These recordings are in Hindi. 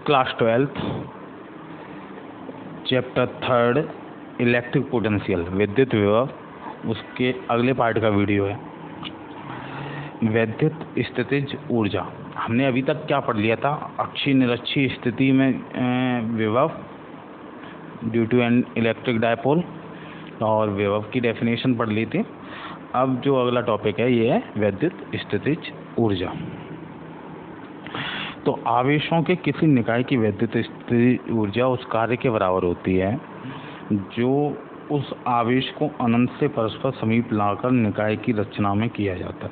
Class 12th chapter 3 electric potential विद्युत विभव, उसके अगले पार्ट का वीडियो है। वैद्युत स्थितिज ऊर्जा, हमने अभी तक क्या पढ़ लिया था? अक्षीय निरक्षीय स्थिति में विभव due to an electric dipole, और विभव की डेफिनेशन पढ़ ली थी। अब जो अगला टॉपिक है ये है वैद्युत स्थितिज ऊर्जा। तो आवेशों के किसी निकाय की वैद्युत स्थितिज ऊर्जा उस कार्य के बराबर होती है जो उस आवेश को अनंत से परस्पर समीप लाकर निकाय की रचना में किया जाता है।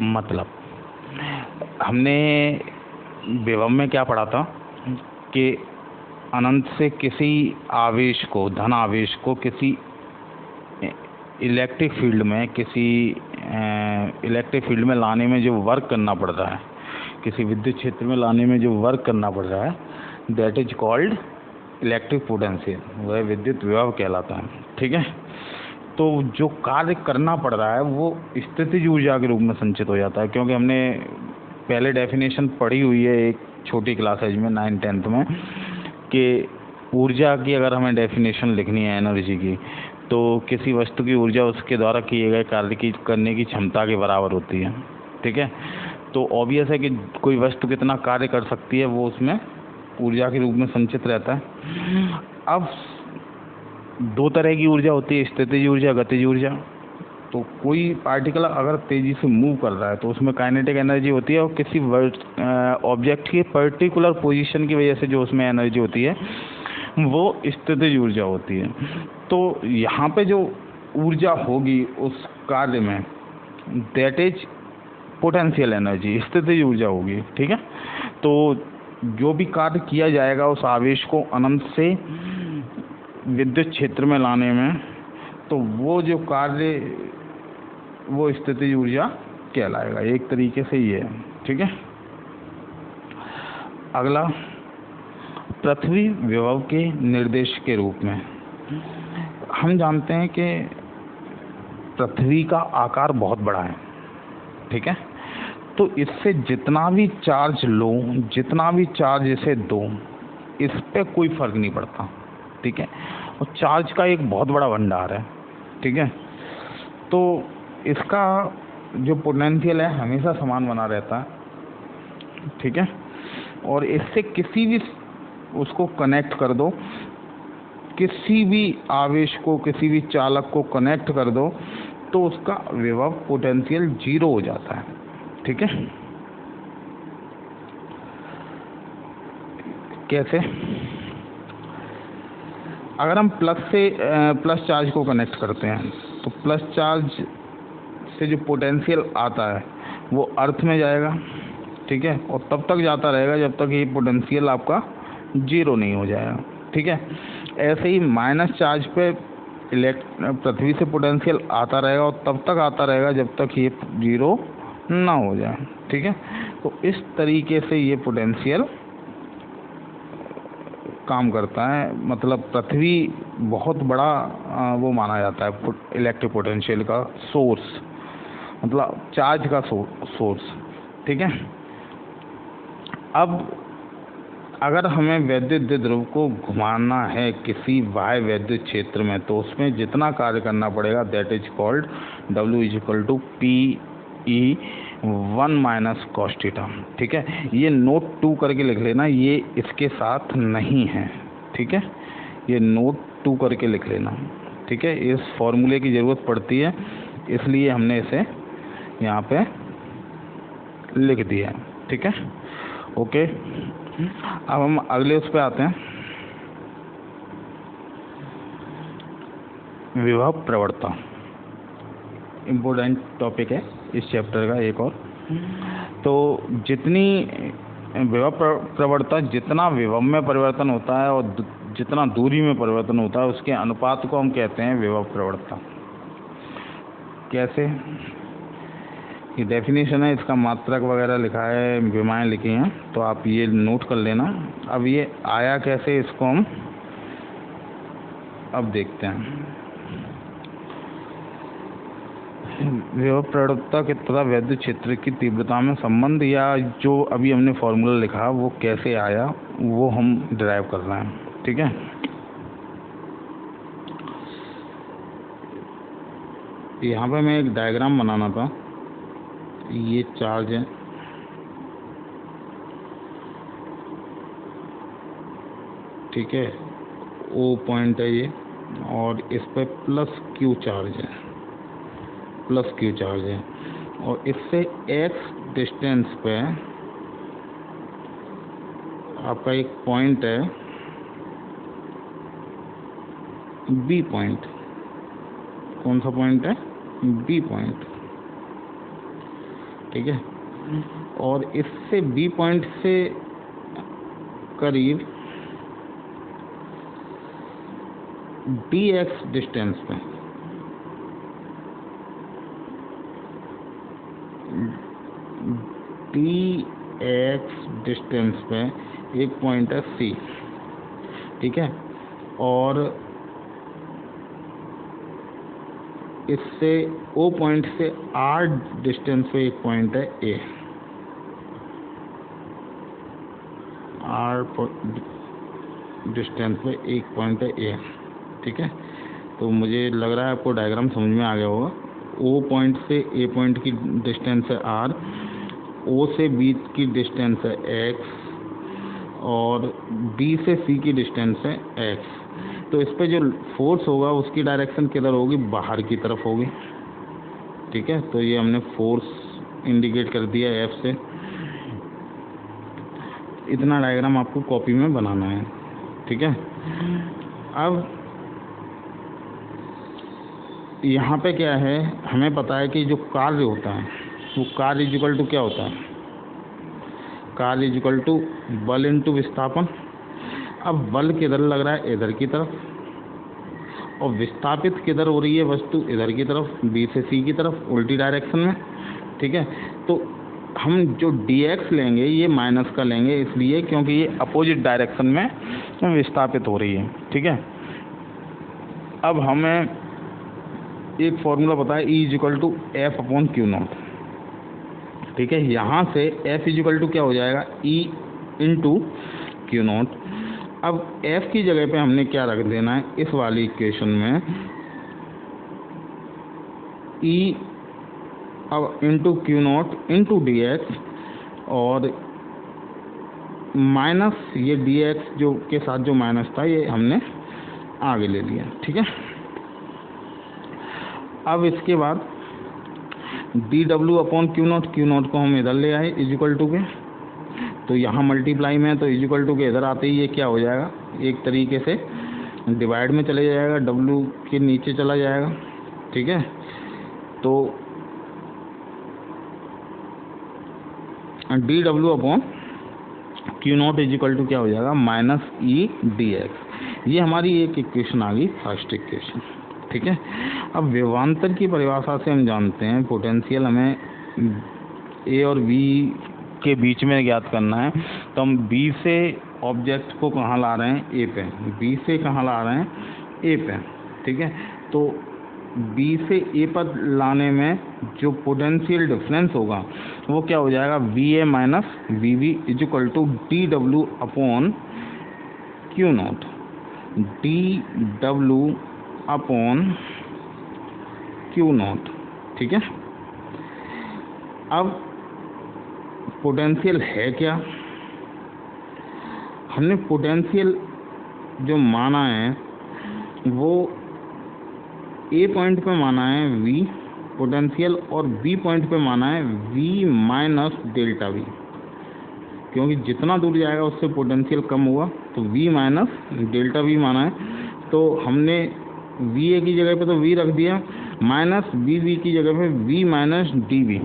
मतलब हमने विभव में क्या पढ़ा था कि अनंत से किसी आवेश को, धन आवेश को किसी इलेक्ट्रिक फील्ड में लाने में जो वर्क करना पड़ रहा है, किसी विद्युत क्षेत्र में लाने में जो वर्क करना पड़ रहा है, that is called electric potential, वह विद्युत विभव कहलाता है। ठीक है, तो जो कार्य करना पड़ रहा है वो स्थितिज ऊर्जा के रूप में संचित हो जाता है, क्योंकि हमने पहले डेफिनेशन पढ़ी हुई है एक छोटी क्लासेज में 9th-10th में, कि ऊर्जा की अगर हमें डेफिनेशन लिखनी है एनर्जी की, तो किसी वस्तु की ऊर्जा उसके द्वारा किए गए कार्य की करने की क्षमता के बराबर होती है। ठीक है, तो ऑब्वियस है कि कोई वस्तु कितना कार्य कर सकती है वो उसमें ऊर्जा के रूप में संचित रहता है। अब दो तरह की ऊर्जा होती है, स्थितिज ऊर्जा, गतिज ऊर्जा। तो कोई पार्टिकल अगर तेजी से मूव कर रहा है तो उसमें काइनेटिक एनर्जी होती है, और किसी ऑब्जेक्ट की पर्टिकुलर पोजीशन की वजह से जो उसमें एनर्जी होती है वो स्थितिज ऊर्जा होती है। तो यहाँ पे जो ऊर्जा होगी उस कार्य में, दैट इज पोटेंशियल एनर्जी, स्थितिज ऊर्जा होगी। ठीक है, तो जो भी कार्य किया जाएगा उस आवेश को अनंत से विद्युत क्षेत्र में लाने में, तो वो जो कार्य वो स्थितिज ऊर्जा कहलाएगा। एक तरीके से ये है। ठीक है, अगला पृथ्वी विभव के निर्देश के रूप में हम जानते हैं कि पृथ्वी का आकार बहुत बड़ा है। ठीक है, तो इससे जितना भी चार्ज लो, जितना भी चार्ज इसे दो, इस पे कोई फर्क नहीं पड़ता। ठीक है, और चार्ज का एक बहुत बड़ा भंडार है। ठीक है, तो इसका जो पोटेंशियल है हमेशा समान बना रहता है। ठीक है, और इससे किसी भी उसको कनेक्ट कर दो, किसी भी आवेश को, किसी भी चालक को कनेक्ट कर दो, तो उसका विभव पोटेंशियल 0 हो जाता है। ठीक है, कैसे? अगर हम प्लस चार्ज को कनेक्ट करते हैं तो प्लस चार्ज से जो पोटेंशियल आता है वो अर्थ में जाएगा। ठीक है, और तब तक जाता रहेगा जब तक ये पोटेंशियल आपका 0 नहीं हो जाएगा। ठीक है, ऐसे ही माइनस चार्ज पे पृथ्वी से पोटेंशियल आता रहेगा और तब तक आता रहेगा जब तक ये 0 ना हो जाए। ठीक है, तो इस तरीके से ये पोटेंशियल काम करता है। मतलब पृथ्वी बहुत बड़ा वो माना जाता है इलेक्ट्रिक पोटेंशियल का सोर्स, मतलब चार्ज का सोर्स। ठीक है, अब अगर हमें वैद्युत द्विध्रुव को घुमाना है किसी बाह्य वैद्युत क्षेत्र में, तो उसमें जितना कार्य करना पड़ेगा that is called W=PE1 - cos theta. ठीक है, ये नोट 2 करके लिख लेना, ये इसके साथ नहीं है। ठीक है, ये नोट 2 करके लिख लेना। ठीक है, इस फॉर्मूले की ज़रूरत पड़ती है, इसलिए हमने इसे यहाँ पे लिख दिया है। ठीक है, ओके। अब हम अगले उस पे आते हैं, विभव प्रवणता। इम्पोर्टेंट टॉपिक है इस चैप्टर का एक और। तो जितनी विभव प्रवणता, जितना विभव में परिवर्तन होता है और जितना दूरी में परिवर्तन होता है, उसके अनुपात को हम कहते हैं विभव प्रवणता। कैसे? ये डेफिनेशन है, इसका मात्रक वगैरह लिखा है, विमाएँ लिखी हैं, तो आप ये नोट कर लेना। अब ये आया कैसे, इसको हम अब देखते हैं। विभव प्रवणता के तथा विद्युत क्षेत्र की तीव्रता में संबंध, या जो अभी हमने फॉर्मूला लिखा वो कैसे आया वो हम डिराइव कर रहे हैं। ठीक है, यहाँ पे मैं एक डायग्राम बनाना था। ये चार्ज है, ठीक है, ओ पॉइंट है ये, और इस पे प्लस क्यू चार्ज है, प्लस क्यू चार्ज है, और इससे एक्स डिस्टेंस पे आपका एक पॉइंट है बी पॉइंट। कौन सा पॉइंट है? B point. ठीक है, और इससे बी पॉइंट से करीब डी एक्स डिस्टेंस पे डी एक्स डिस्टेंस पे एक पॉइंट है सी। ठीक है, और इससे ओ पॉइंट से आर डिस्टेंस पे एक पॉइंट है ए, आर डिस्टेंस पे एक पॉइंट है ए। ठीक है, तो मुझे लग रहा है आपको डायग्राम समझ में आ गया होगा। ओ पॉइंट से ए पॉइंट की डिस्टेंस है आर, ओ से बी की डिस्टेंस है एक्स, और बी से सी की डिस्टेंस है एक्स। तो इस पे जो फोर्स होगा उसकी डायरेक्शन किधर होगी? बाहर की तरफ होगी। ठीक है, तो ये हमने फोर्स इंडिकेट कर दिया एफ से। इतना डायग्राम आपको कॉपी में बनाना है। ठीक है, अब यहाँ पे क्या है, हमें पता है कि जो कार्य होता है वो कार्य इक्वल टू क्या होता है? कार्य इक्वल टू बल इंटू विस्थापन। अब बल किधर लग रहा है? इधर की तरफ, और विस्थापित किधर हो रही है वस्तु? इधर की तरफ, बी से सी की तरफ, उल्टी डायरेक्शन में। ठीक है, तो हम जो dx लेंगे ये माइनस का लेंगे, इसलिए क्योंकि ये अपोजिट डायरेक्शन में विस्थापित हो रही है। ठीक है, अब हमें एक फॉर्मूला पता है, E equal to F upon Q naught. ठीक है, यहाँ से F इक्वल टू क्या हो जाएगा? E into Q not. अब F की जगह पे हमने क्या रख देना है इस वाली इक्वेशन में? E अब into Q not into D x, और माइनस ये डी एक्स जो के साथ जो माइनस था ये हमने आगे ले लिया। ठीक है, अब इसके बाद D W upon Q not को हम इधर ले आए इक्वल टू के, तो यहाँ मल्टीप्लाई में, तो इक्वल टू के इधर आते ही ये क्या हो जाएगा? एक तरीके से डिवाइड में चले जाएगा, डब्ल्यू के नीचे चला जाएगा। ठीक है, तो D W upon Q naught equal to क्या हो जाएगा? Minus E D X. ये हमारी एक इक्वेशन आ गई, फर्स्ट इक्वेशन। ठीक है, अब विभवांतर की परिभाषा से हम जानते हैं पोटेंशियल हमें ए और बी के बीच में ज्ञात करना है, तो हम बी से ऑब्जेक्ट को कहाँ ला रहे हैं? ए पे। बी से कहाँ ला रहे हैं? ए पे। ठीक है, तो बी से ए पर लाने में जो पोटेंशियल डिफरेंस होगा वो क्या हो जाएगा? V A minus V B equal to D W upon Q naught. D W upon Q naught. ठीक है, अब पोटेंशियल है क्या? हमने पोटेंशियल जो माना है वो ए पॉइंट पे माना है वी पोटेंशियल, और बी पॉइंट पे माना है वी माइनस डेल्टा वी, क्योंकि जितना दूर जाएगा उससे पोटेंशियल कम होगा, तो वी माइनस डेल्टा वी माना है। तो हमने वी ए की जगह पे तो वी रख दिया, माइनस बी वी की जगह पे वी माइनस डी वी।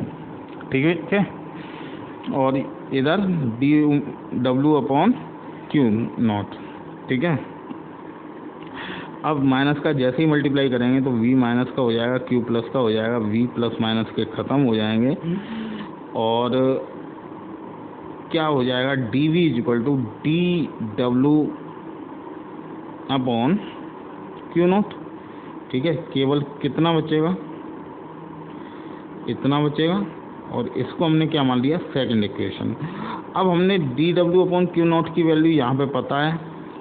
ठीक है, और इधर D W upon Q naught. ठीक है, अब माइनस का जैसे ही मल्टीप्लाई करेंगे तो v माइनस का हो जाएगा, q प्लस का हो जाएगा, v प्लस माइनस के ख़त्म हो जाएंगे, और क्या हो जाएगा? dv equal to D W upon Q naught. ठीक है, केवल कितना बचेगा? इतना बचेगा, और इसको हमने क्या मान लिया, सेकंड इक्वेशन। अब हमने dW/Q0 की वैल्यू यहाँ पे पता है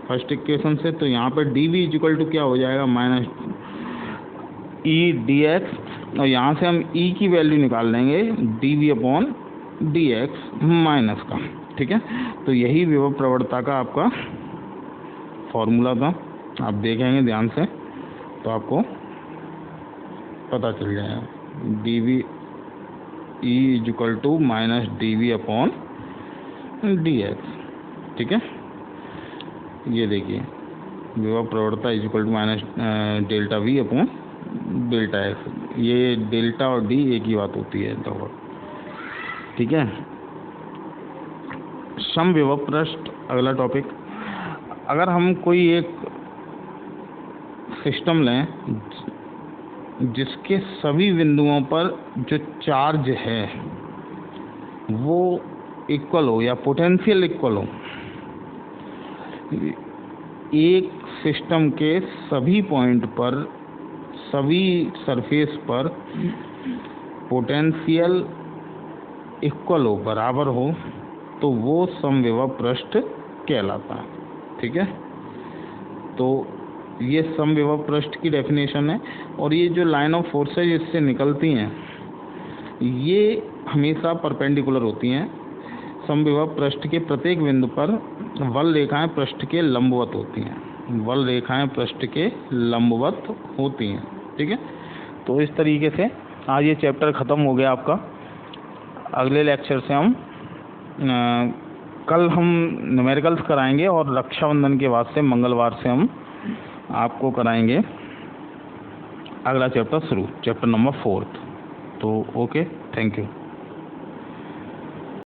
फर्स्ट इक्वेशन से, तो यहाँ पे dV इक्वल टू क्या हो जाएगा, माइनस E/dx, और यहाँ से हम E की वैल्यू निकाल लेंगे dV/dx माइनस का, ठीक है। तो यही विभव प्रवणता का आपका फॉर्मूला था, आप देखेंगे ध्यान से तो आपको पता चल जाएगा, dV E equal to minus dV/dx, ठीक है। ये देखिए विभव प्रवणता equal to minus delta V delta x, ये डेल्टा और डी एक ही बात होती है लगभग, ठीक है। समविभव पृष्ठ अगला टॉपिक। अगर हम कोई एक सिस्टम लें जिसके सभी बिंदुओं पर जो चार्ज है वो इक्वल हो या पोटेंशियल इक्वल हो, एक सिस्टम के सभी पॉइंट पर, सभी सरफेस पर पोटेंशियल इक्वल हो, बराबर हो, तो वो समविभव पृष्ठ कहलाता है, ठीक है। तो ये समविभव पृष्ठ की डेफिनेशन है, और ये जो लाइन ऑफ फोर्सेज इससे निकलती हैं ये हमेशा परपेंडिकुलर होती हैं। समविभव पृष्ठ के प्रत्येक बिंदु पर वल रेखाएं पृष्ठ के लंबवत होती हैं, वल रेखाएं पृष्ठ के लंबवत होती हैं, ठीक है। तो इस तरीके से आज ये चैप्टर ख़त्म हो गया आपका। अगले लेक्चर से हम कल हम न्यूमेरिकल्स कराएंगे, और रक्षाबंधन के बाद से मंगलवार से हम आपको कराएंगे अगला चैप्टर शुरू, चैप्टर नंबर 4। तो ओके, थैंक यू।